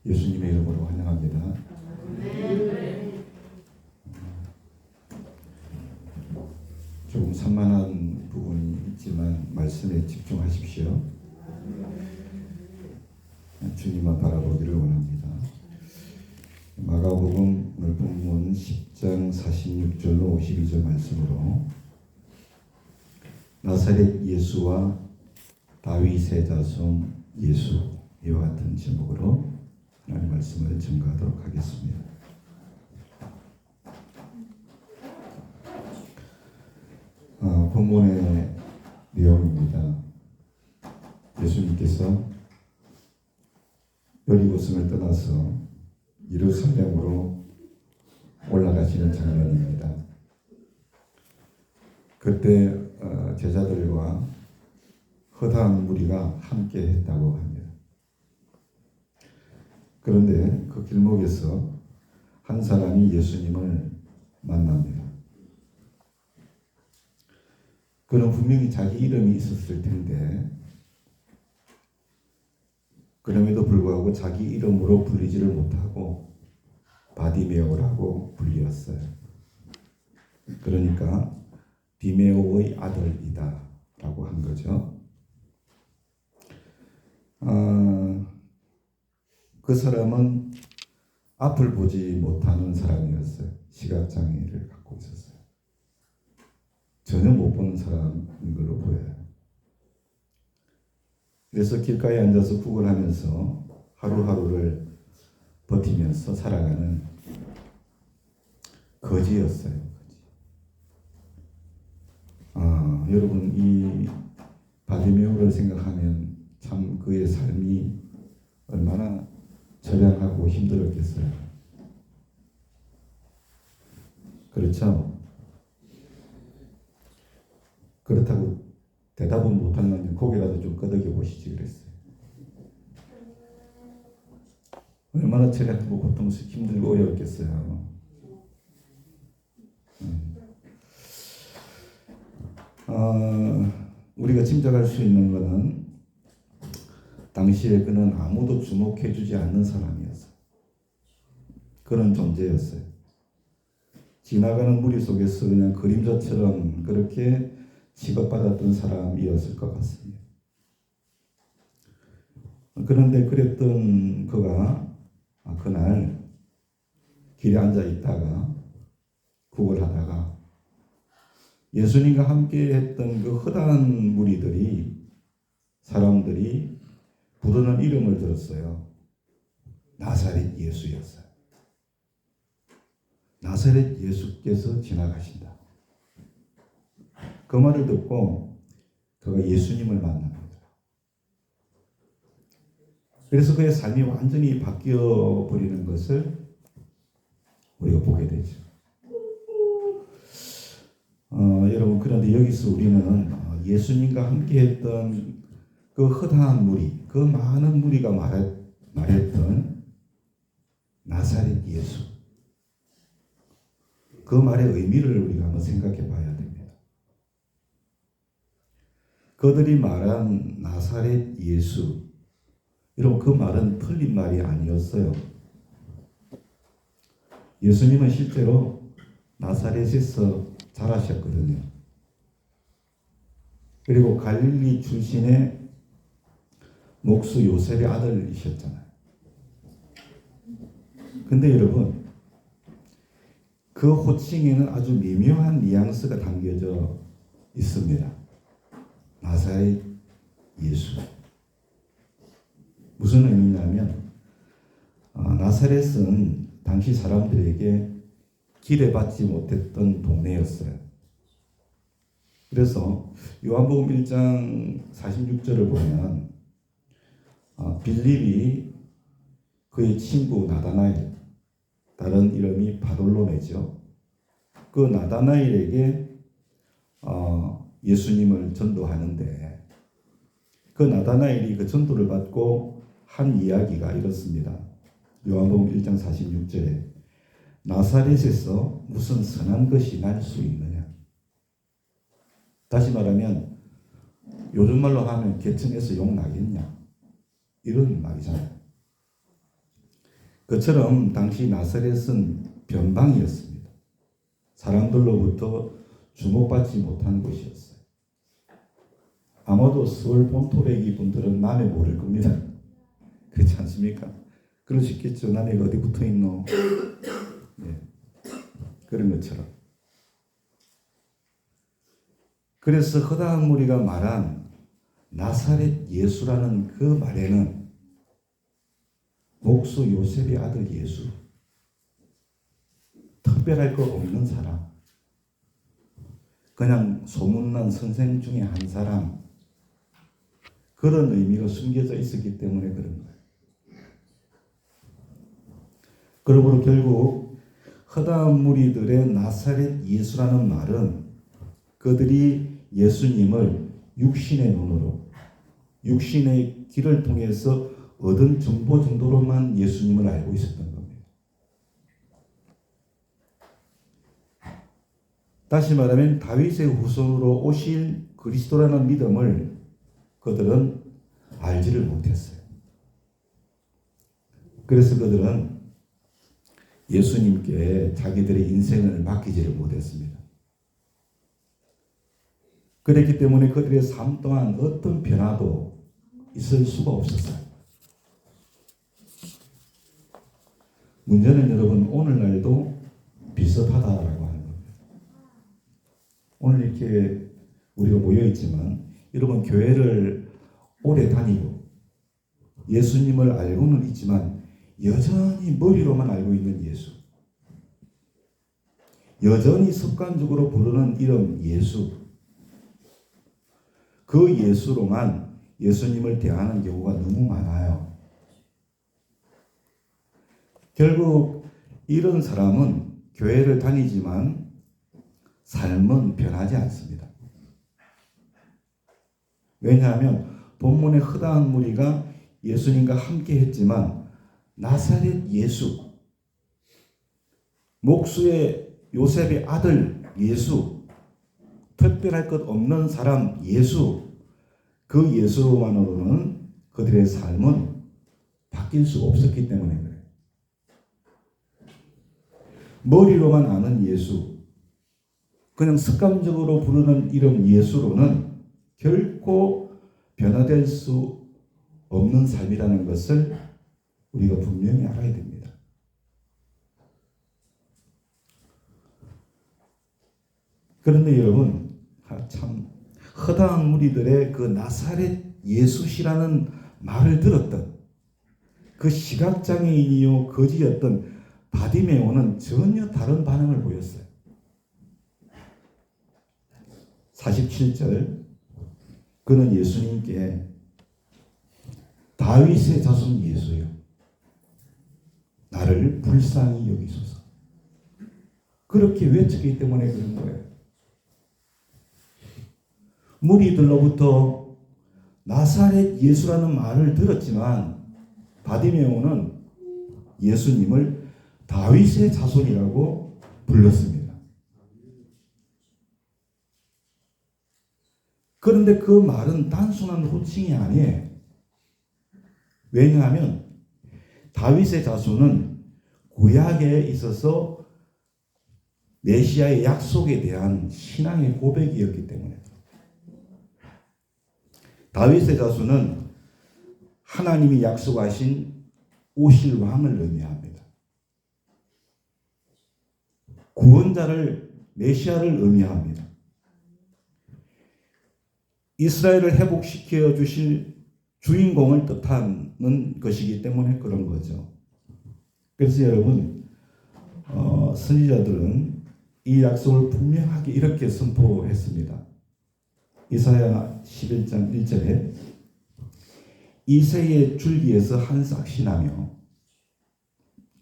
예수님의 이름으로 환영합니다. 조금 산만한 부분이 있지만 말씀에 집중하십시오. 주님만 바라보기를 원합니다. 마가복음 오늘 본문 10장 46절로 52절 말씀으로 나사렛 예수와 다윗의 자손 예수, 이와 같은 제목으로 하나님 말씀을 증거하도록 하겠습니다. 본문의 내용입니다. 예수님께서 여리고성을 떠나서 예루살렘으로 올라가시는 장면입니다. 그때 제자들과 허다한 무리가 함께 했다고 합니다. 그런데 그 길목에서 한 사람이 예수님을 만납니다. 그는 분명히 자기 이름이 있었을 텐데 그럼에도 불구하고 자기 이름으로 불리지를 못하고 바디메오라고 불리었어요. 그러니까 디메오의 아들이다 라고 한 거죠. 그 사람은 앞을 보지 못하는 사람이었어요. 시각장애를 갖고 있었어요. 전혀 못 보는 사람인 걸로 보여요. 그래서 길가에 앉아서 구걸하면서 하루하루를 버티면서 살아가는 거지였어요. 여러분, 이 바디메오를 생각하면 참 그의 삶이 얼마나 처량하고 힘들었겠어요. 그렇죠? 그렇다고 대답은 못하면 고개라도 좀 끄덕여 보시지 그랬어요. 얼마나 처량하고 고통스럽고 힘들고 어려웠겠어요. 우리가 짐작할 수 있는 것은 당시에 그는 아무도 주목해주지 않는 사람이었어요. 그런 존재였어요. 지나가는 무리 속에서 그냥 그림자처럼 그렇게 취급받았던 사람이었을 것 같습니다. 그런데 그랬던 그가 그날 길에 앉아 있다가 구걸하다가 예수님과 함께 했던 그 허다한 무리들이 사람들이 부르는 이름을 들었어요. 나사렛 예수였어요. 나사렛 예수께서 지나가신다. 그 말을 듣고 그가 예수님을 만납니다. 그래서 그의 삶이 완전히 바뀌어 버리는 것을 우리가 보게 되죠. 여러분, 그런데 여기서 우리는 예수님과 함께 했던 그 허다한 무리, 그 많은 무리가 말했던 나사렛 예수, 그 말의 의미를 우리가 한번 생각해 봐야 됩니다. 그들이 말한 나사렛 예수, 여러분, 그 말은 틀린 말이 아니었어요. 예수님은 실제로 나사렛에서 자라셨거든요. 그리고 갈릴리 출신의 목수 요셉의 아들이셨잖아요. 근데 여러분, 그 호칭에는 아주 미묘한 뉘앙스가 담겨져 있습니다. 나사렛 예수. 무슨 의미냐면 나사렛은 당시 사람들에게 기대받지 못했던 동네였어요. 그래서 요한복음 1장 46절을 보면 빌립이 그의 친구 나다나엘, 다른 이름이 바돌로메죠. 그 나다나엘에게 예수님을 전도하는데 그 나다나엘이 그 전도를 받고 한 이야기가 이렇습니다. 요한복음 1장 46절에 나사렛에서 무슨 선한 것이 날 수 있느냐. 다시 말하면 요즘 말로 하면 계층에서 욕 나겠냐, 이런 말이잖아요. 그처럼 당시 나사렛은 변방이었습니다. 사람들로부터 주목받지 못한 곳이었어요. 아마도 서울 본토배기 분들은 남해 모를 겁니다. 그렇지 않습니까? 그러시겠죠. 남해가 어디 붙어 있노? 네. 그런 것처럼. 그래서 허다한 무리가 말한 나사렛 예수라는 그 말에는 목수 요셉의 아들 예수, 특별할 거 없는 사람, 그냥 소문난 선생 중에 한 사람, 그런 의미가 숨겨져 있었기 때문에 그런 거예요. 그러므로 결국 허다한 무리들의 나사렛 예수라는 말은 그들이 예수님을 육신의 눈으로, 육신의 길을 통해서 얻은 정보 정도로만 예수님을 알고 있었던 겁니다. 다시 말하면 다윗의 후손으로 오실 그리스도라는 믿음을 그들은 알지를 못했어요. 그래서 그들은 예수님께 자기들의 인생을 맡기지를 못했습니다. 그랬기 때문에 그들의 삶 또한 어떤 변화도 있을 수가 없었어요. 문제는 여러분 오늘날도 비슷하다라고 하는 겁니다. 오늘 이렇게 우리가 모여있지만 여러분 교회를 오래 다니고 예수님을 알고는 있지만 여전히 머리로만 알고 있는 예수, 여전히 습관적으로 부르는 이름 예수, 그 예수로만 예수님을 대하는 경우가 너무 많아요. 결국 이런 사람은 교회를 다니지만 삶은 변하지 않습니다. 왜냐하면 본문의 허다한 무리가 예수님과 함께 했지만 나사렛 예수, 목수의 요셉의 아들 예수, 특별할 것 없는 사람 예수, 그 예수로만으로는 그들의 삶은 바뀔 수가 없었기 때문에 그래요. 머리로만 아는 예수, 그냥 습관적으로 부르는 이름 예수로는 결코 변화될 수 없는 삶이라는 것을 우리가 분명히 알아야 됩니다. 그런데 여러분, 참 허다한 무리들의 그 나사렛 예수시라는 말을 들었던 그 시각장애인이요 거지였던 바디메오는 전혀 다른 반응을 보였어요. 47절, 그는 예수님께 다윗의 자손 예수여, 나를 불쌍히 여기소서. 그렇게 외쳤기 때문에 그런 거예요. 무리들로부터 나사렛 예수라는 말을 들었지만 바디메오는 예수님을 다윗의 자손이라고 불렀습니다. 그런데 그 말은 단순한 호칭이 아니에요. 왜냐하면 다윗의 자손은 구약에 있어서 메시아의 약속에 대한 신앙의 고백이었기 때문에 다윗의 자손은 하나님이 약속하신 오실 왕을 의미합니다. 구원자를, 메시아를 의미합니다. 이스라엘을 회복시켜 주실 주인공을 뜻하는 것이기 때문에 그런 거죠. 그래서 여러분, 선지자들은 이 약속을 분명하게 이렇게 선포했습니다. 이사야 11장 1절에 이새의 줄기에서 한 싹이 나며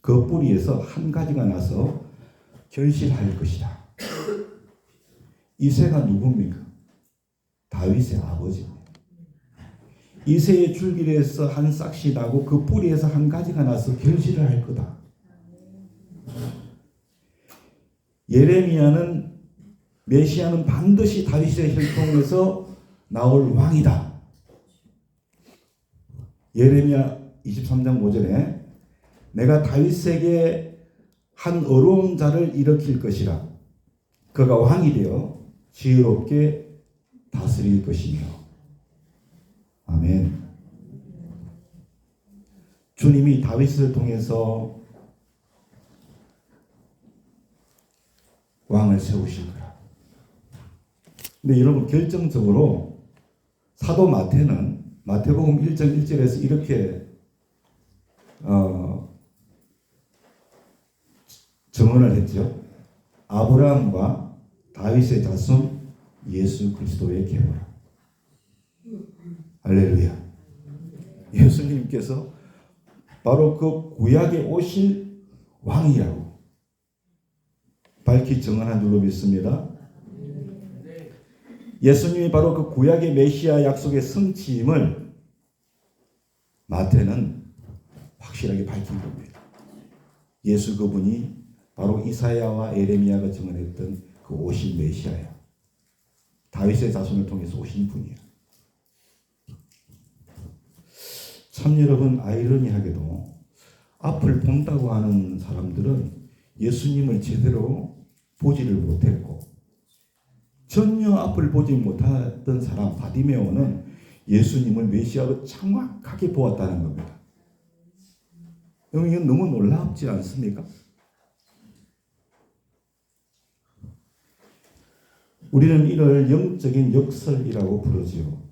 그 뿌리에서 한 가지가 나서 결실할 것이다. 이새가 누굽니까? 다윗의 아버지입니다. 이새의 줄기에서 한 싹이 나고 그 뿌리에서 한 가지가 나서 결실을 할 거다. 예레미야는 메시아는 반드시 다윗의 혈통에서 나올 왕이다. 예레미야 23장 5절에 내가 다윗에게 한 어려운 자를 일으킬 것이라. 그가 왕이 되어 지혜롭게 다스릴 것이며. 아멘. 주님이 다윗을 통해서 왕을 세우실 거라. 근데 여러분, 결정적으로 사도 마태는 마태복음 1장 1절에서 이렇게 증언을 했죠. 아브라함과 다윗의 자손 예수 그리스도의 계보라. 할렐루야. 예수님께서 바로 그 구약에 오실 왕이라고 밝히 증언한 줄로 믿습니다. 예수님이 바로 그 구약의 메시아 약속의 성취임을 마태는 확실하게 밝힌 겁니다. 예수 그분이 바로 이사야와 에레미야가 증언했던 그 오신 메시아야. 다윗의 자손을 통해서 오신 분이야. 참 여러분, 아이러니하게도 앞을 본다고 하는 사람들은 예수님을 제대로 보지를 못했고, 전혀 앞을 보지 못했던 사람 바디메오는 예수님을 메시아로 정확하게 보았다는 겁니다. 여러분, 이건 너무 놀랍지 않습니까? 우리는 이를 영적인 역설이라고 부르지요.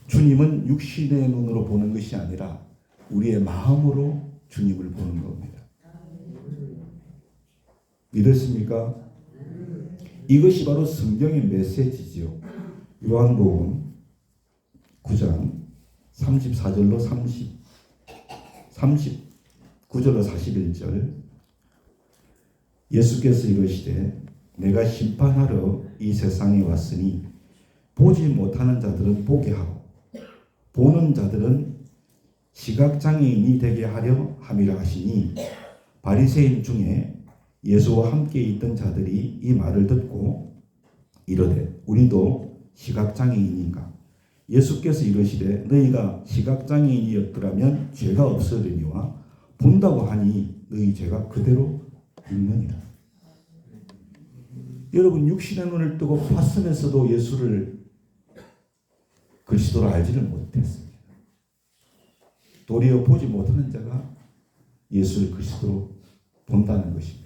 주님은 육신의 눈으로 보는 것이 아니라 우리의 마음으로 주님을 보는 겁니다. 믿으십니까? 이것이 바로 성경의 메시지지요. 요한복음 9장 34절로 39절로 41절. 예수께서 이르시되 내가 심판하러 이 세상에 왔으니 보지 못하는 자들은 보게 하고 보는 자들은 시각장애인이 되게 하려 함이라 하시니, 바리새인 중에 예수와 함께 있던 자들이 이 말을 듣고 이르되 우리도 시각장애인인가? 예수께서 이르시되 너희가 시각장애인이었더라면 죄가 없으려니와 본다고 하니 너희 죄가 그대로 있느니라. 여러분, 육신의 눈을 뜨고 봤으면서도 예수를 그리스도로 알지를 못했습니다. 도리어 보지 못하는 자가 예수를 그리스도로 본다는 것입니다.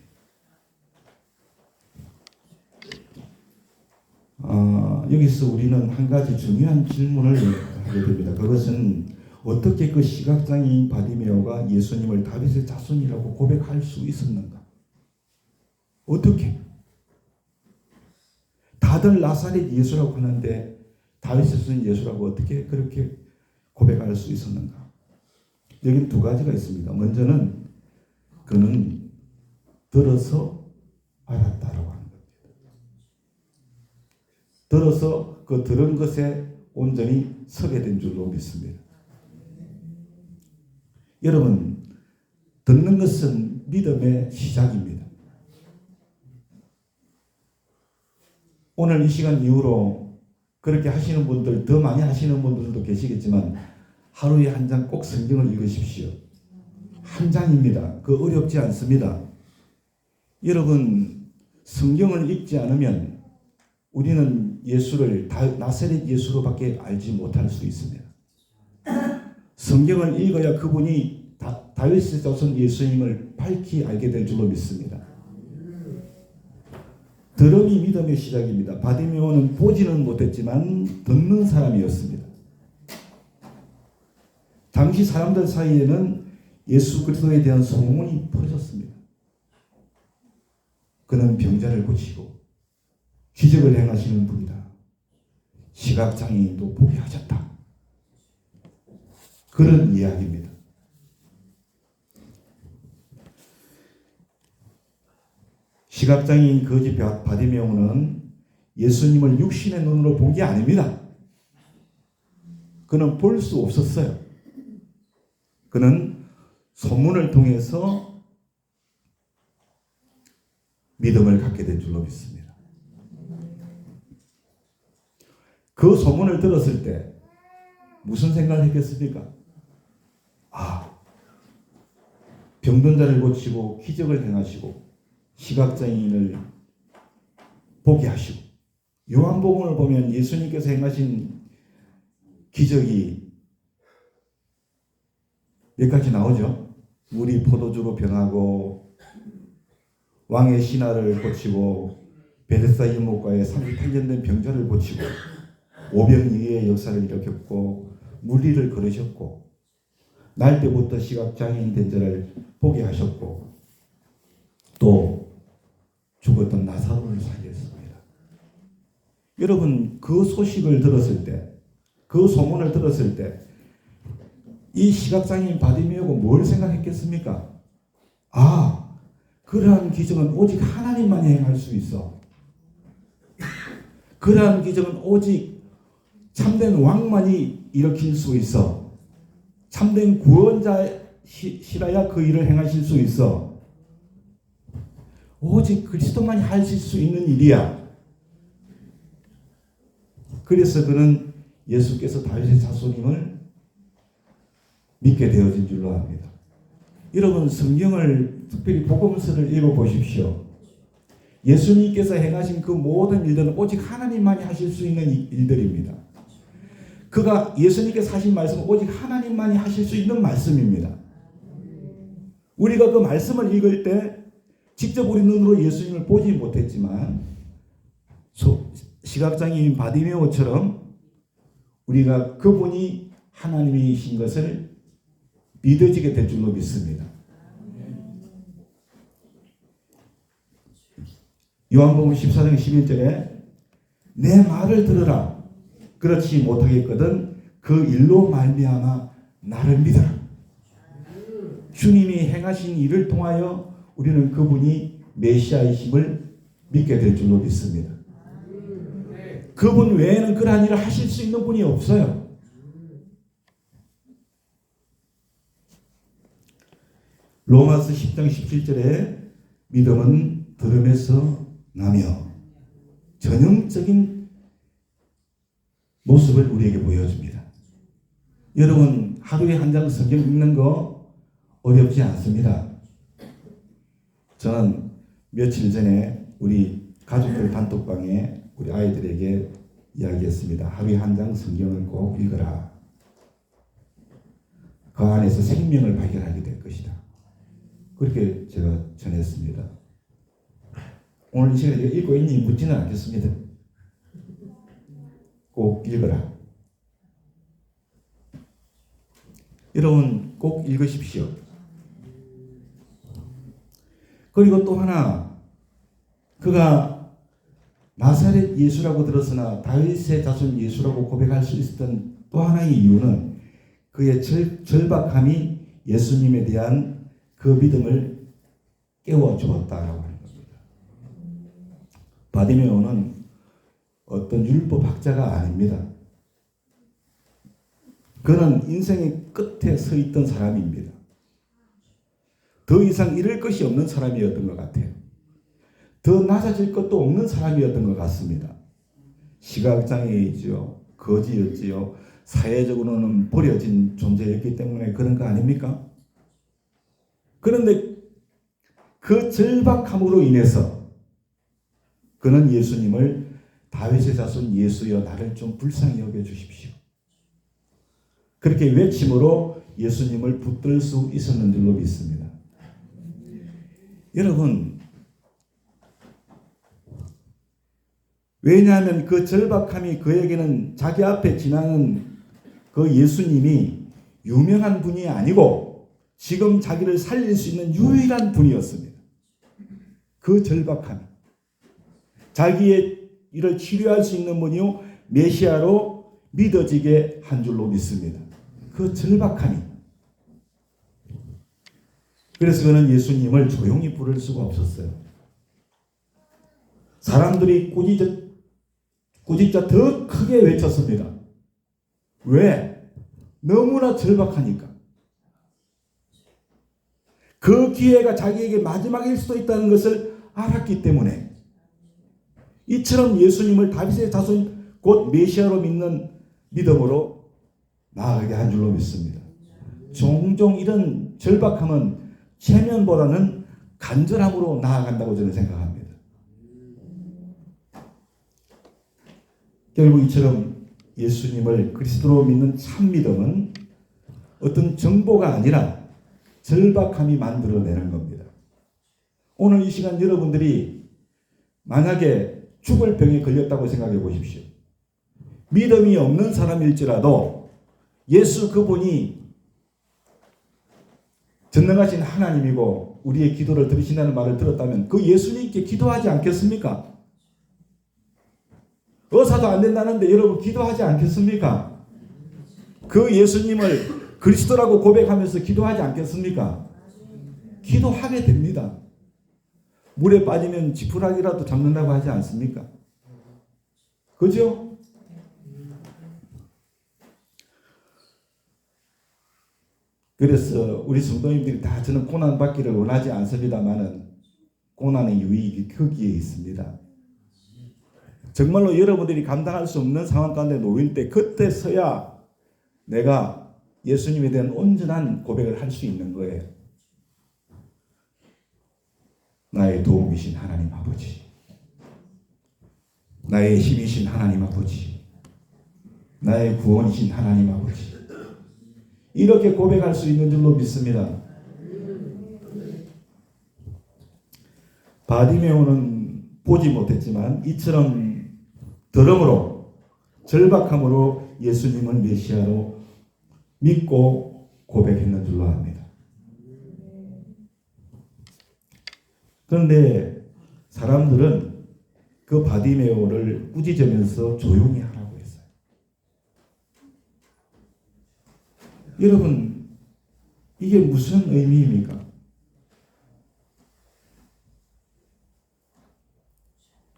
여기서 우리는 한 가지 중요한 질문을 하게 됩니다. 그것은 어떻게 그 시각장애인 바디메오가 예수님을 다윗의 자손이라고 고백할 수 있었는가? 어떻게? 다들 나사렛 예수라고 하는데 다윗의 자손 예수라고 어떻게 그렇게 고백할 수 있었는가? 여기는 두 가지가 있습니다. 먼저는 그는 들어서 알았다라고 하는 겁니다. 들어서 그 들은 것에 온전히 서게 된 줄로 믿습니다. 여러분, 듣는 것은 믿음의 시작입니다. 오늘 이 시간 이후로 그렇게 하시는 분들, 더 많이 하시는 분들도 계시겠지만 하루에 한 장 꼭 성경을 읽으십시오. 한 장입니다. 그 어렵지 않습니다. 여러분, 성경을 읽지 않으면 우리는 예수를 나사렛 예수로밖에 알지 못할 수 있습니다. 성경을 읽어야 그분이 다윗의 자손 예수님을 밝히 알게 될 줄로 믿습니다. 들음이 믿음의 시작입니다. 바디메오는 보지는 못했지만 듣는 사람이었습니다. 당시 사람들 사이에는 예수 그리스도에 대한 소문이 퍼졌습니다. 그는 병자를 고치고 기적을 행하시는 분이다. 시각장애인도 보게 하셨다. 그런 이야기입니다. 시각장애인 거지 바디메오는 예수님을 육신의 눈으로 본 게 아닙니다. 그는 볼 수 없었어요. 그는 소문을 통해서 믿음을 갖게 된 줄로 믿습니다. 그 소문을 들었을 때 무슨 생각을 했겠습니까? 병든 자를 고치고 기적을 행하시고 시각장애인을 보게 하시고 요한복음을 보면 예수님께서 행하신 기적이 몇 가지 나오죠. 물이 포도주로 변하고 왕의 신하를 고치고 베데스다 유목가에 38년 된 병자를 고치고 오병이어의 역사를 일으켰고 물리를 걸으셨고 날 때부터 시각장애인 된 자를 보게 하셨고 또 죽었던 나사로를 살렸습니다. 여러분 그 소식을 들었을 때 그 소문을 들었을 때 이 시각장애인 바디메오가 뭘 생각했겠습니까? 아, 그러한 기적은 오직 하나님만이 행할 수 있어. 그러한 기적은 오직 참된 왕만이 일으킬 수 있어. 참된 구원자시라야 그 일을 행하실 수 있어. 오직 그리스도만이 하실 수 있는 일이야. 그래서 그는 예수께서 다윗의 자손임을 믿게 되어진 줄로 압니다. 여러분 성경을 특별히 복음서를 읽어보십시오. 예수님께서 행하신 그 모든 일들은 오직 하나님만이 하실 수 있는 일들입니다. 예수님께서 하신 말씀은 오직 하나님만이 하실 수 있는 말씀입니다. 우리가 그 말씀을 읽을 때 직접 우리 눈으로 예수님을 보지 못했지만 시각장애인 바디메오처럼 우리가 그분이 하나님이신 것을 믿어지게 될 줄로 믿습니다. 요한복음 14장 11절에 내 말을 들으라. 그렇지 못하겠거든 그 일로 말미암아 나를 믿어라. 주님이 행하신 일을 통하여 우리는 그분이 메시아이심을 믿게 될 줄로 믿습니다. 그분 외에는 그러한 일을 하실 수 있는 분이 없어요. 로마서 10장 17절에 믿음은 들음에서 나며 전형적인 모습을 우리에게 보여줍니다. 여러분 하루에 한 장 성경 읽는 거 어렵지 않습니다. 저는 며칠 전에 우리 가족들 단톡방에 우리 아이들에게 이야기했습니다. 하루에 한 장 성경을 꼭 읽어라. 그 안에서 생명을 발견하게 될 것이다. 그렇게 제가 전했습니다. 오늘 이 시간에 읽고 있니 묻지는 않겠습니다. 꼭 읽어라. 여러분 꼭 읽으십시오. 그리고 또 하나 그가 나사렛 예수라고 들었으나 다윗의 자손 예수라고 고백할 수 있었던 또 하나의 이유는 그의 절박함이 예수님에 대한 그 믿음을 깨워주었다라고 하는 겁니다. 바디메오는 어떤 율법학자가 아닙니다. 그는 인생의 끝에 서 있던 사람입니다. 더 이상 잃을 것이 없는 사람이었던 것 같아요. 더 낮아질 것도 없는 사람이었던 것 같습니다. 시각장애이지요. 거지였지요. 사회적으로는 버려진 존재였기 때문에 그런 거 아닙니까? 그런데 그 절박함으로 인해서 그는 예수님을 다윗의 자손 예수여 나를 좀 불쌍히 여겨주십시오. 그렇게 외침으로 예수님을 붙들 수 있었는 줄로 믿습니다. 여러분 왜냐하면 그 절박함이 그에게는 자기 앞에 지나는 그 예수님이 유명한 분이 아니고 지금 자기를 살릴 수 있는 유일한 분이었습니다. 그 절박함이 자기의 일을 치료할 수 있는 분이요 메시아로 믿어지게 한 줄로 믿습니다. 그 절박함이 그래서 그는 예수님을 조용히 부를 수가 없었어요. 사람들이 꾸짖자 더 크게 외쳤습니다. 왜? 너무나 절박하니까. 그 기회가 자기에게 마지막일 수도 있다는 것을 알았기 때문에 이처럼 예수님을 다윗의 자손 곧 메시아로 믿는 믿음으로 나아가게 한 줄로 믿습니다. 종종 이런 절박함은 체면보다는 간절함으로 나아간다고 저는 생각합니다. 결국 이처럼 예수님을 그리스도로 믿는 참 믿음은 어떤 정보가 아니라 절박함이 만들어내는 겁니다. 오늘 이 시간 여러분들이 만약에 죽을 병에 걸렸다고 생각해 보십시오. 믿음이 없는 사람일지라도 예수 그분이 전능하신 하나님이고 우리의 기도를 들으신다는 말을 들었다면 그 예수님께 기도하지 않겠습니까? 의사도 안 된다는데 여러분 기도하지 않겠습니까? 그 예수님을 그리스도라고 고백하면서 기도하지 않겠습니까? 기도하게 됩니다. 물에 빠지면 지푸라기라도 잡는다고 하지 않습니까? 그죠? 그래서 우리 성도님들이 다 저는 고난 받기를 원하지 않습니다만은 고난의 유익이 거기에 있습니다. 정말로 여러분들이 감당할 수 없는 상황 가운데 놓일 때 그때서야 내가 예수님에 대한 온전한 고백을 할 수 있는 거예요. 나의 도움이신 하나님 아버지, 나의 힘이신 하나님 아버지, 나의 구원이신 하나님 아버지, 이렇게 고백할 수 있는 줄로 믿습니다. 바디메오는 보지 못했지만 이처럼 들음으로 절박함으로 예수님을 메시아로 믿고 고백했는 줄로 압니다. 그런데 사람들은 그 바디메오를 꾸짖으면서 조용히 하라고 했어요. 여러분, 이게 무슨 의미입니까?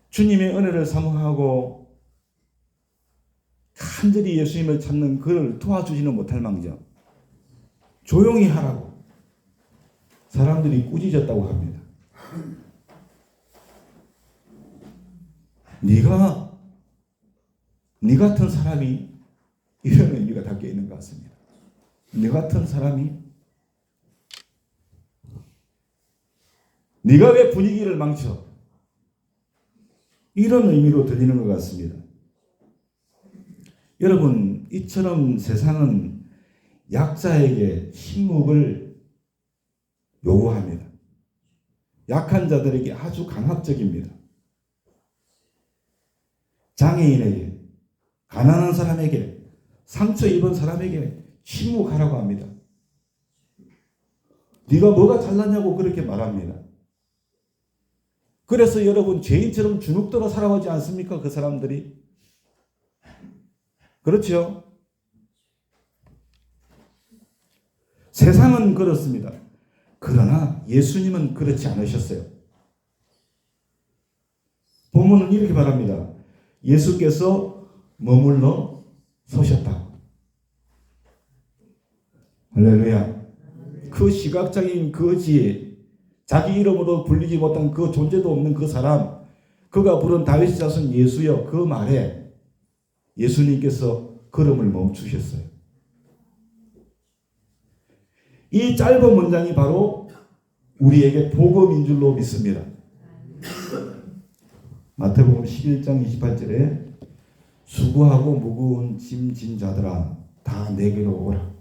주님의 은혜를 사모하고 간절히 예수님을 찾는 그를 도와주지는 못할 망정 조용히 하라고 사람들이 꾸짖었다고 합니다. 네 같은 사람이 이런 의미가 담겨 있는 것 같습니다. 네 같은 사람이 네가 왜 분위기를 망쳐? 이런 의미로 들리는 것 같습니다. 여러분, 이처럼 세상은 약자에게 침묵을 요구합니다. 약한 자들에게 아주 강압적입니다. 장애인에게, 가난한 사람에게, 상처 입은 사람에게 침묵하라고 합니다. 네가 뭐가 잘났냐고 그렇게 말합니다. 그래서 여러분 죄인처럼 주눅들어 살아가지 않습니까? 그 사람들이. 그렇죠? 세상은 그렇습니다. 그러나 예수님은 그렇지 않으셨어요. 본문은 이렇게 말합니다. 예수께서 머물러 서셨다. 할렐루야. 그 시각적인 거지 자기 이름으로 불리지 못한 그 존재도 없는 그 사람, 그가 부른 다윗의 자손 예수여, 그 말에 예수님께서 걸음을 멈추셨어요. 이 짧은 문장이 바로 우리에게 복음인 줄로 믿습니다. 마태복음 11장 28절에 수고하고 무거운 짐 진 자들아 다 내게로 오라.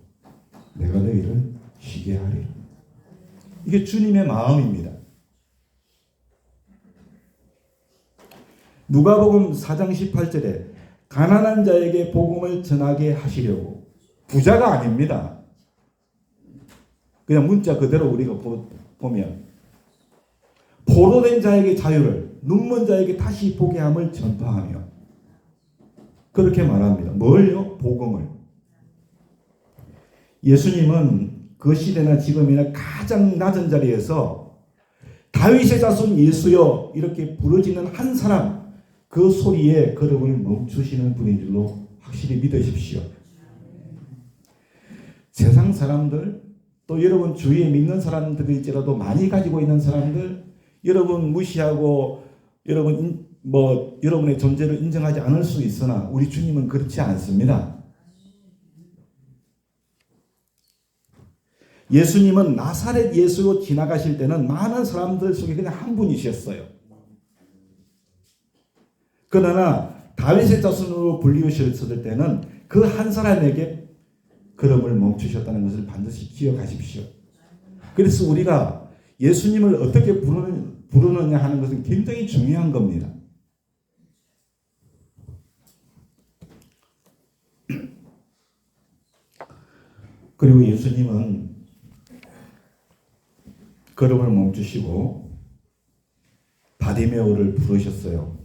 내가 너희를 쉬게 하리라. 이게 주님의 마음입니다. 누가복음 4장 18절에 가난한 자에게 복음을 전하게 하시려고. 부자가 아닙니다. 그냥 문자 그대로 우리가 보면 포로된 자에게 자유를, 눈먼 자에게 다시 보게 함을 전파하며 그렇게 말합니다. 뭘요? 복음을. 예수님은 그 시대나 지금이나 가장 낮은 자리에서 다윗의 자손 예수여 이렇게 부르짖는 한 사람, 그 소리에 걸음을 멈추시는 분인 줄로 확실히 믿으십시오. 세상 사람들, 또 여러분 주위에 믿는 사람들일지라도 많이 가지고 있는 사람들, 여러분 무시하고 여러분의 존재를 인정하지 않을 수 있으나 우리 주님은 그렇지 않습니다. 예수님은 나사렛 예수로 지나가실 때는 많은 사람들 속에 그냥 한 분이셨어요. 그러나 다윗의 자손으로 불리우셨을 때는 그 한 사람에게 걸음을 멈추셨다는 것을 반드시 기억하십시오. 그래서 우리가 예수님을 어떻게 부르느냐 하는 것은 굉장히 중요한 겁니다. 그리고 예수님은 걸음을 멈추시고 바디메오를 부르셨어요.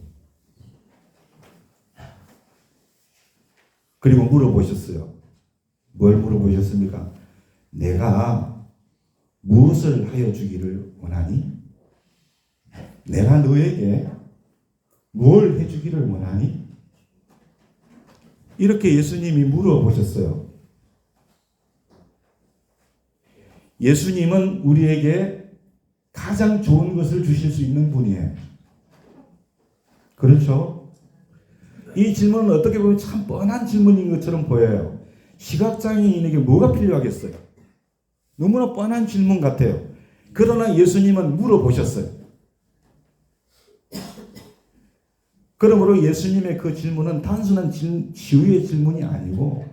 그리고 물어보셨어요. 뭘 물어보셨습니까? 내가 무엇을 하여 주기를 원하니? 내가 너에게 뭘 해주기를 원하니? 이렇게 예수님이 물어보셨어요. 예수님은 우리에게 가장 좋은 것을 주실 수 있는 분이에요. 그렇죠? 이 질문은 어떻게 보면 참 뻔한 질문인 것처럼 보여요. 시각장애인에게 뭐가 필요하겠어요? 너무나 뻔한 질문 같아요. 그러나 예수님은 물어보셨어요. 그러므로 예수님의 그 질문은 단순한 지위의 질문이 아니고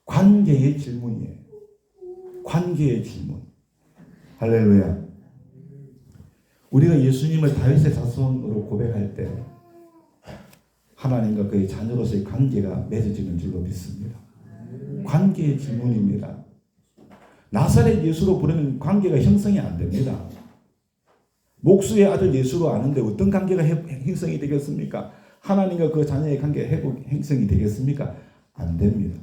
관계의 질문이에요. 관계의 질문. 할렐루야. 우리가 예수님을 다윗의 자손으로 고백할 때 하나님과 그의 자녀로서의 관계가 맺어지는 줄로 믿습니다. 관계의 질문입니다. 나사렛 예수로 부르면 관계가 형성이 안 됩니다. 목수의 아들 예수로 아는데 어떤 관계가 형성이 되겠습니까? 하나님과 그 자녀의 관계가 형성이 되겠습니까? 안 됩니다.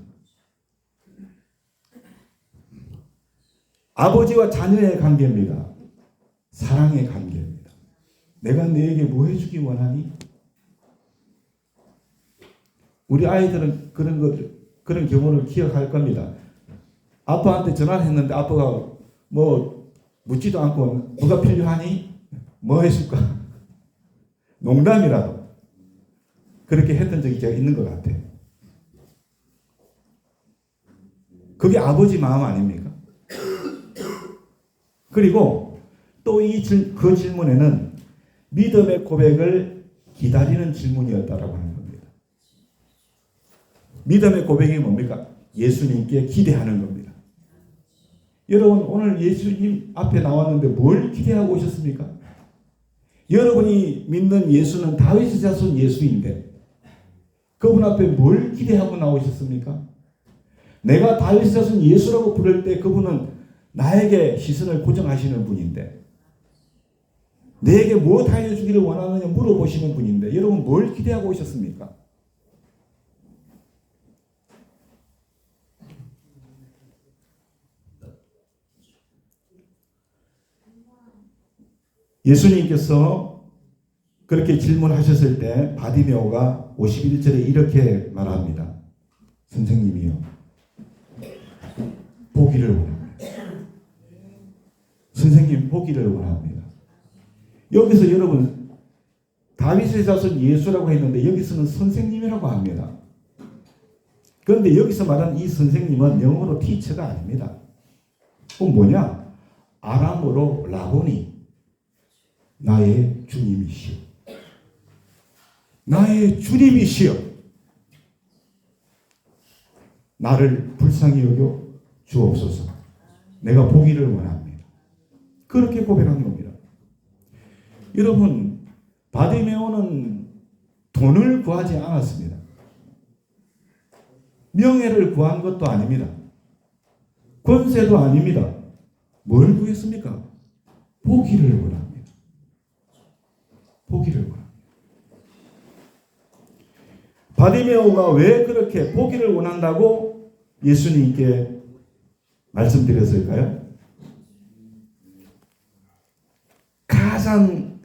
아버지와 자녀의 관계입니다. 사랑의 관계입니다. 내가 너에게 뭐 해주기 원하니? 우리 아이들은 그런 경우를 기억할 겁니다. 아빠한테 전화를 했는데 아빠가 뭐 묻지도 않고 뭐가 필요하니? 뭐 해줄까? 농담이라도 그렇게 했던 적이 제가 있는 것 같아요. 그게 아버지 마음 아닙니까? 그리고 또 그 질문에는 믿음의 고백을 기다리는 질문이었다라고 하는 겁니다. 믿음의 고백이 뭡니까? 예수님께 기대하는 겁니다. 여러분 오늘 예수님 앞에 나왔는데 뭘 기대하고 오셨습니까? 여러분이 믿는 예수는 다윗의 자손 예수인데 그분 앞에 뭘 기대하고 나오셨습니까? 내가 다윗의 자손 예수라고 부를 때 그분은 나에게 시선을 고정하시는 분인데 내게 무엇 하여 주기를 원하느냐 물어보시는 분인데 여러분 뭘 기대하고 오셨습니까? 예수님께서 그렇게 질문하셨을 때 바디메오가 51절에 이렇게 말합니다. 선생님이요. 보기를 원합니다. 선생님 보기를 원합니다. 여기서 여러분 다윗의 자손 예수라고 했는데 여기서는 선생님이라고 합니다. 그런데 여기서 말하는 이 선생님은 영어로 티처가 아닙니다. 그건 뭐냐? 아람어로 라보니 나의 주님이시여. 나의 주님이시여. 나를 불쌍히 여겨 주옵소서. 내가 보기를 원합니다. 그렇게 고백한 겁니다. 여러분 바디메오는 돈을 구하지 않았습니다. 명예를 구한 것도 아닙니다. 권세도 아닙니다. 뭘 구했습니까? 보기를 원합니다. 보기를 원합니다. 바디메오가 왜 그렇게 보기를 원한다고 예수님께 말씀드렸을까요? 가장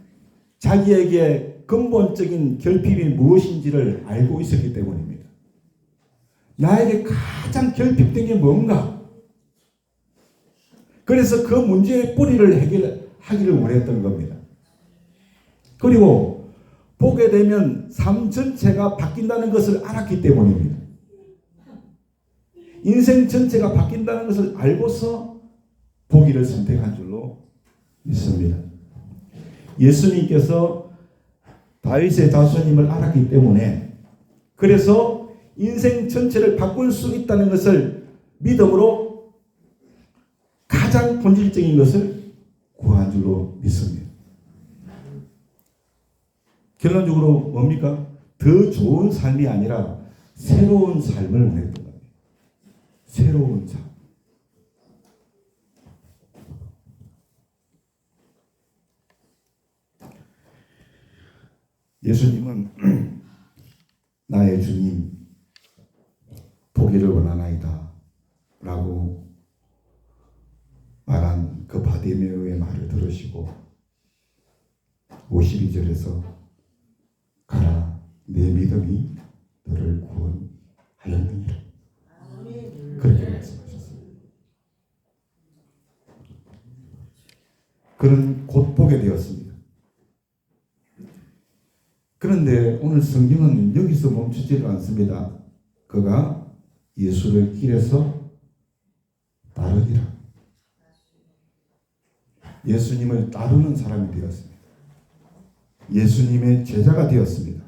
자기에게 근본적인 결핍이 무엇인지를 알고 있었기 때문입니다. 나에게 가장 결핍된 게 뭔가? 그래서 그 문제의 뿌리를 해결하기를 원했던 겁니다. 그리고 보게 되면 삶 전체가 바뀐다는 것을 알았기 때문입니다. 인생 전체가 바뀐다는 것을 알고서 보기를 선택한 줄로 믿습니다. 예수님께서 다윗의 자손임을 알았기 때문에 그래서 인생 전체를 바꿀 수 있다는 것을 믿음으로 가장 본질적인 것을 구한 줄로 믿습니다. 결론적으로 뭡니까? 더 좋은 삶이 아니라 새로운 삶을 원했던 겁니다. 새로운 삶. 예수님은 나의 주님 보기를 원하나이다 라고 말한 그 바디메오의 말을 들으시고 52절에서 가라 내 믿음이 너를 구원하였느니라 그렇게 말씀하셨습니다. 그는 곧 보게 되었습니다. 그런데 오늘 성경은 여기서 멈추지를 않습니다. 그가 예수를 길에서 따르니라. 예수님을 따르는 사람이 되었습니다. 예수님의 제자가 되었습니다.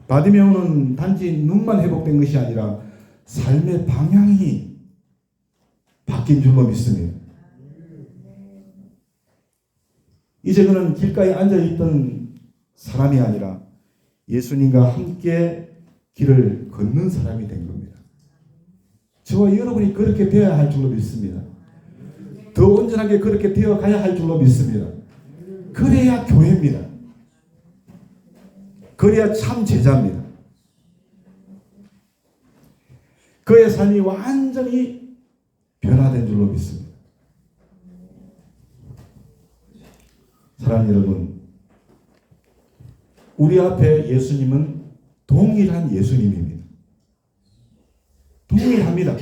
바디메오는 단지 눈만 회복된 것이 아니라 삶의 방향이 바뀐 줄로 믿습니다. 이제 그는 길가에 앉아있던 사람이 아니라 예수님과 함께 길을 걷는 사람이 된 겁니다. 저와 여러분이 그렇게 되어야 할 줄로 믿습니다. 더 온전하게 그렇게 되어 가야 할 줄로 믿습니다. 그래야 교회입니다. 그래야 참 제자입니다. 그의 삶이 완전히 변화된 줄로 믿습니다. 사랑하는 여러분, 우리 앞에 예수님은 동일한 예수님입니다. 동일합니다.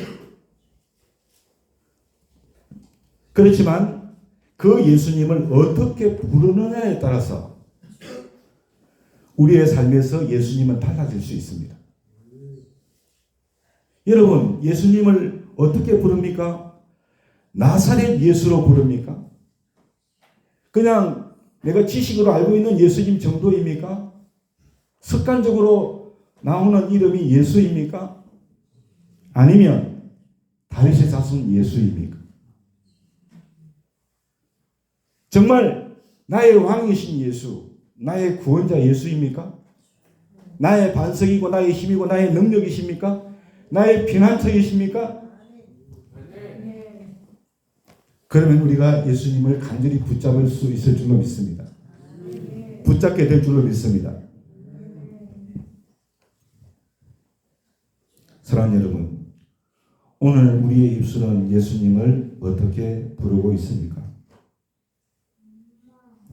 그렇지만 그 예수님을 어떻게 부르느냐에 따라서 우리의 삶에서 예수님은 달라질 수 있습니다. 여러분, 예수님을 어떻게 부릅니까? 나사렛 예수로 부릅니까? 그냥 내가 지식으로 알고 있는 예수님 정도입니까? 습관적으로 나오는 이름이 예수입니까? 아니면 다윗의 자손 예수입니까? 정말 나의 왕이신 예수, 나의 구원자 예수입니까? 나의 반석이고 나의 힘이고 나의 능력이십니까? 나의 피난처이십니까? 그러면 우리가 예수님을 간절히 붙잡을 수 있을 줄로 믿습니다. 붙잡게 될 줄로 믿습니다. 사랑하는 여러분, 오늘 우리의 입술은 예수님을 어떻게 부르고 있습니까?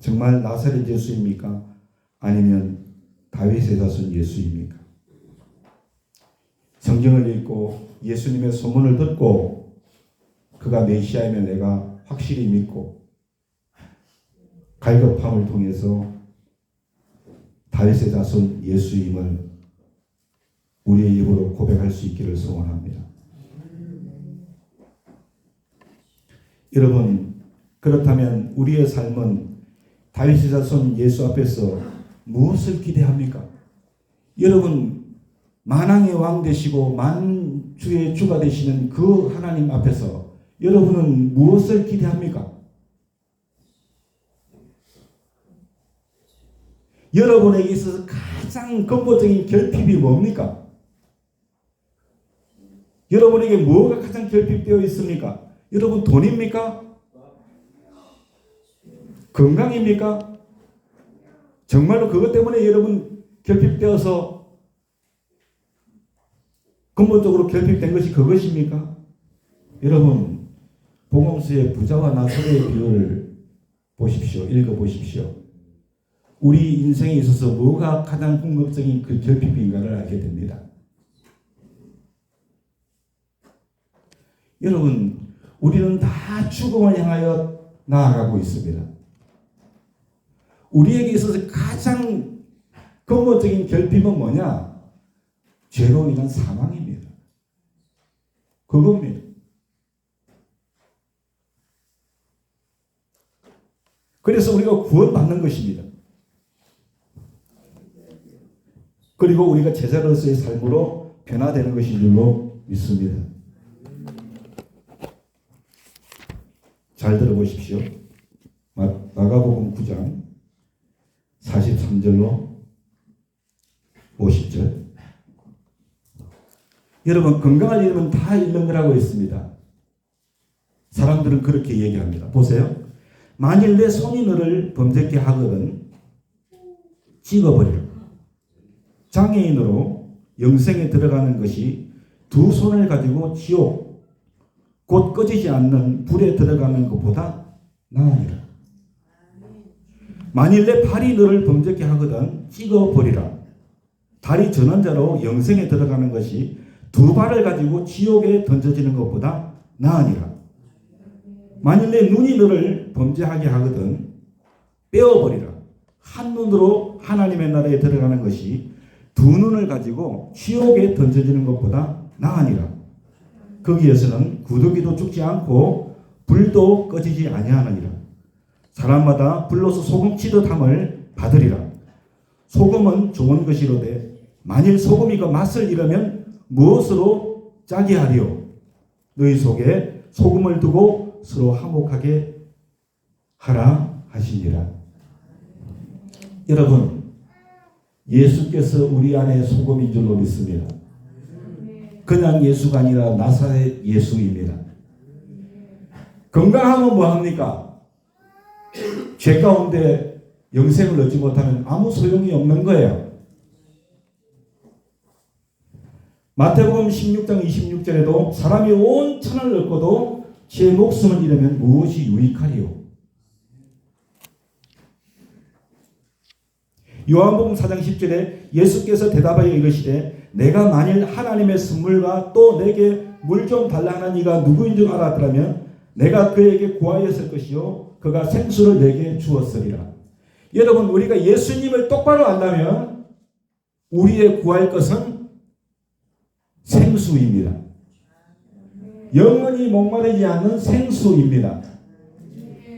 정말 나사렛 예수입니까? 아니면 다윗의 자손 예수입니까? 성경을 읽고 예수님의 소문을 듣고 그가 메시아이면 내가 확실히 믿고 갈급함을 통해서 다윗의 자손 예수임을 우리의 입으로 고백할 수 있기를 소원합니다. 여러분, 그렇다면 우리의 삶은 다윗의 자손 예수 앞에서 무엇을 기대합니까? 여러분, 만왕의 왕 되시고 만주의 주가 되시는 그 하나님 앞에서 여러분은 무엇을 기대합니까? 여러분에게 있어서 가장 근본적인 결핍이 뭡니까? 여러분에게 뭐가 가장 결핍되어 있습니까? 여러분 돈입니까? 건강입니까? 정말로 그것 때문에 여러분 결핍되어서 근본적으로 결핍된 것이 그것입니까? 여러분, 복음서의 부자와 나사렛의 비유를 보십시오. 읽어보십시오. 우리 인생에 있어서 뭐가 가장 궁극적인 그 결핍인가를 알게 됩니다. 여러분, 우리는 다 죽음을 향하여 나아가고 있습니다. 우리에게 있어서 가장 근본적인 결핍은 뭐냐? 죄로 인한 사망입니다. 그겁니다. 그래서 우리가 구원받는 것입니다. 그리고 우리가 제자로서의 삶으로 변화되는 것인 줄로 믿습니다. 잘 들어보십시오. 마가복음 9장 43절로 50절. 여러분, 건강을 잃으면 다 잃는 거라고 했습니다. 사람들은 그렇게 얘기합니다. 보세요. 만일 내 손이 너를 범죄케 하거든 찍어버리라. 장애인으로 영생에 들어가는 것이 두 손을 가지고 지옥 곧 꺼지지 않는 불에 들어가는 것보다 나으니라. 만일 내 팔이 너를 범죄케 하거든 찍어버리라. 다리 전환자로 영생에 들어가는 것이 두 발을 가지고 지옥에 던져지는 것보다 나으니라. 만일 내 눈이 너를 범죄하게 하거든 빼어버리라. 한 눈으로 하나님의 나라에 들어가는 것이 두 눈을 가지고 지옥에 던져지는 것보다 나으니라. 거기에서는 구더기도 죽지 않고 불도 꺼지지 아니하느니라. 사람마다 불로서 소금 치듯 함을 받으리라. 소금은 좋은 것이로되 만일 소금이 그 맛을 잃으면 무엇으로 짜게 하리요? 너희 속에 소금을 두고 서로 화목하게 하라 하시니라. 여러분, 예수께서 우리 안에 소금인 줄로 믿습니다. 그냥 예수가 아니라 나사렛 예수입니다. 건강하면 뭐합니까? 죄 가운데 영생을 얻지 못하면 아무 소용이 없는 거예요. 마태복음 16장 26절에도 사람이 온 천을 얻고도 제 목숨을 잃으면 무엇이 유익하리요? 요한복음 4장 10절에 예수께서 대답하여 이르시되 내가 만일 하나님의 선물과 또 내게 물 좀 달라 하는 이가 누구인 줄 알았더라면 내가 그에게 구하였을 것이요 그가 생수를 내게 주었으리라. 여러분, 우리가 예수님을 똑바로 안다면 우리의 구할 것은 생수입니다. 영원히 목마르지 않는 생수입니다.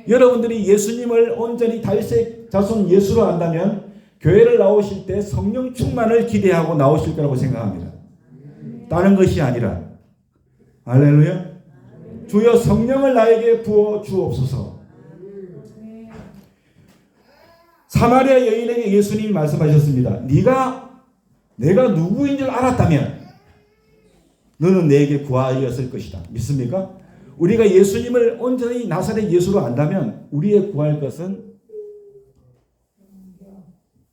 여러분들이 예수님을 온전히 다윗의 자손 예수로 안다면 교회를 나오실 때 성령 충만을 기대하고 나오실 거라고 생각합니다. 다른 것이 아니라. 할렐루야. 주여 성령을 나에게 부어 주옵소서. 사마리아 여인에게 예수님이 말씀하셨습니다. 내가 누구인 줄 알았다면 너는 내게 구하였을 것이다. 믿습니까? 우리가 예수님을 온전히 나사렛 예수로 안다면 우리의 구할 것은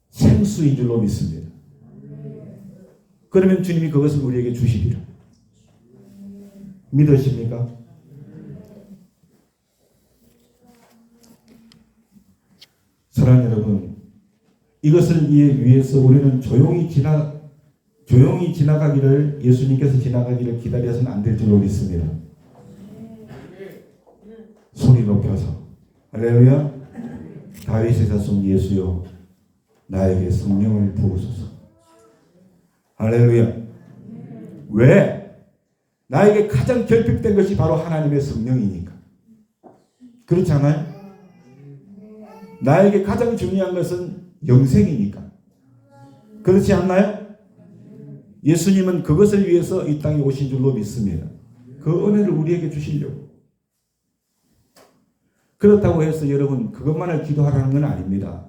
생수인 줄로 믿습니다. 그러면 주님이 그것을 우리에게 주시리라. 믿으십니까? 사랑하는 여러분, 이것을 위해서 우리는 조용히 지나가기를, 예수님께서 지나가기를 기다려서는 안 될 줄로 믿습니다. 소리 높여서 할렐루야. 다윗의 자손 예수여 나에게 성령을 부으소서. 할렐루야. 왜? 나에게 가장 결핍된 것이 바로 하나님의 성령이니까. 그렇지 않아요? 나에게 가장 중요한 것은 영생이니까. 그렇지 않나요? 예수님은 그것을 위해서 이 땅에 오신 줄로 믿습니다. 그 은혜를 우리에게 주시려고. 그렇다고 해서 여러분 그것만을 기도하라는 건 아닙니다.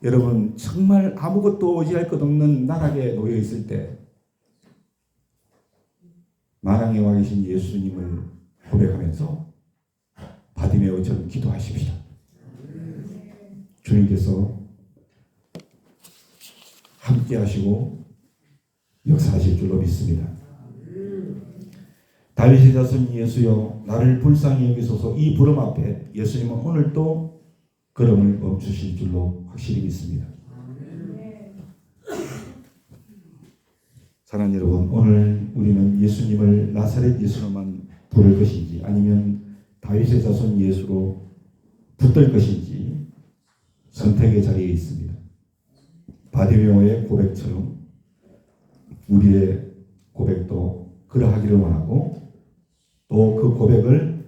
여러분 정말 아무것도 의지할 것 없는 나락에 놓여 있을 때 마당에 와 계신 예수님을 고백하면서 바디메오처럼 기도하십시다. 주님께서 함께 하시고 역사하실 줄로 믿습니다. 다윗의 자손 예수여 나를 불쌍히 여기소서. 이 부름 앞에 예수님은 오늘도 걸음을 멈추실 줄로 확실히 믿습니다. 사랑하는 여러분, 오늘 우리는 예수님을 나사렛 예수로만 부를 것인지 아니면 다윗의 자손 예수로 붙들 것인지 선택의 자리에 있습니다. 바디메오의 고백처럼 우리의 고백도 그러하기를 원하고 또 그 고백을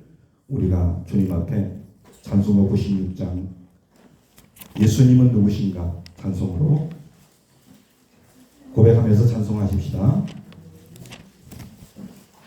우리가 주님 앞에 찬송가 96장 예수님은 누구신가 찬송으로 고백하면서 찬송하십시다.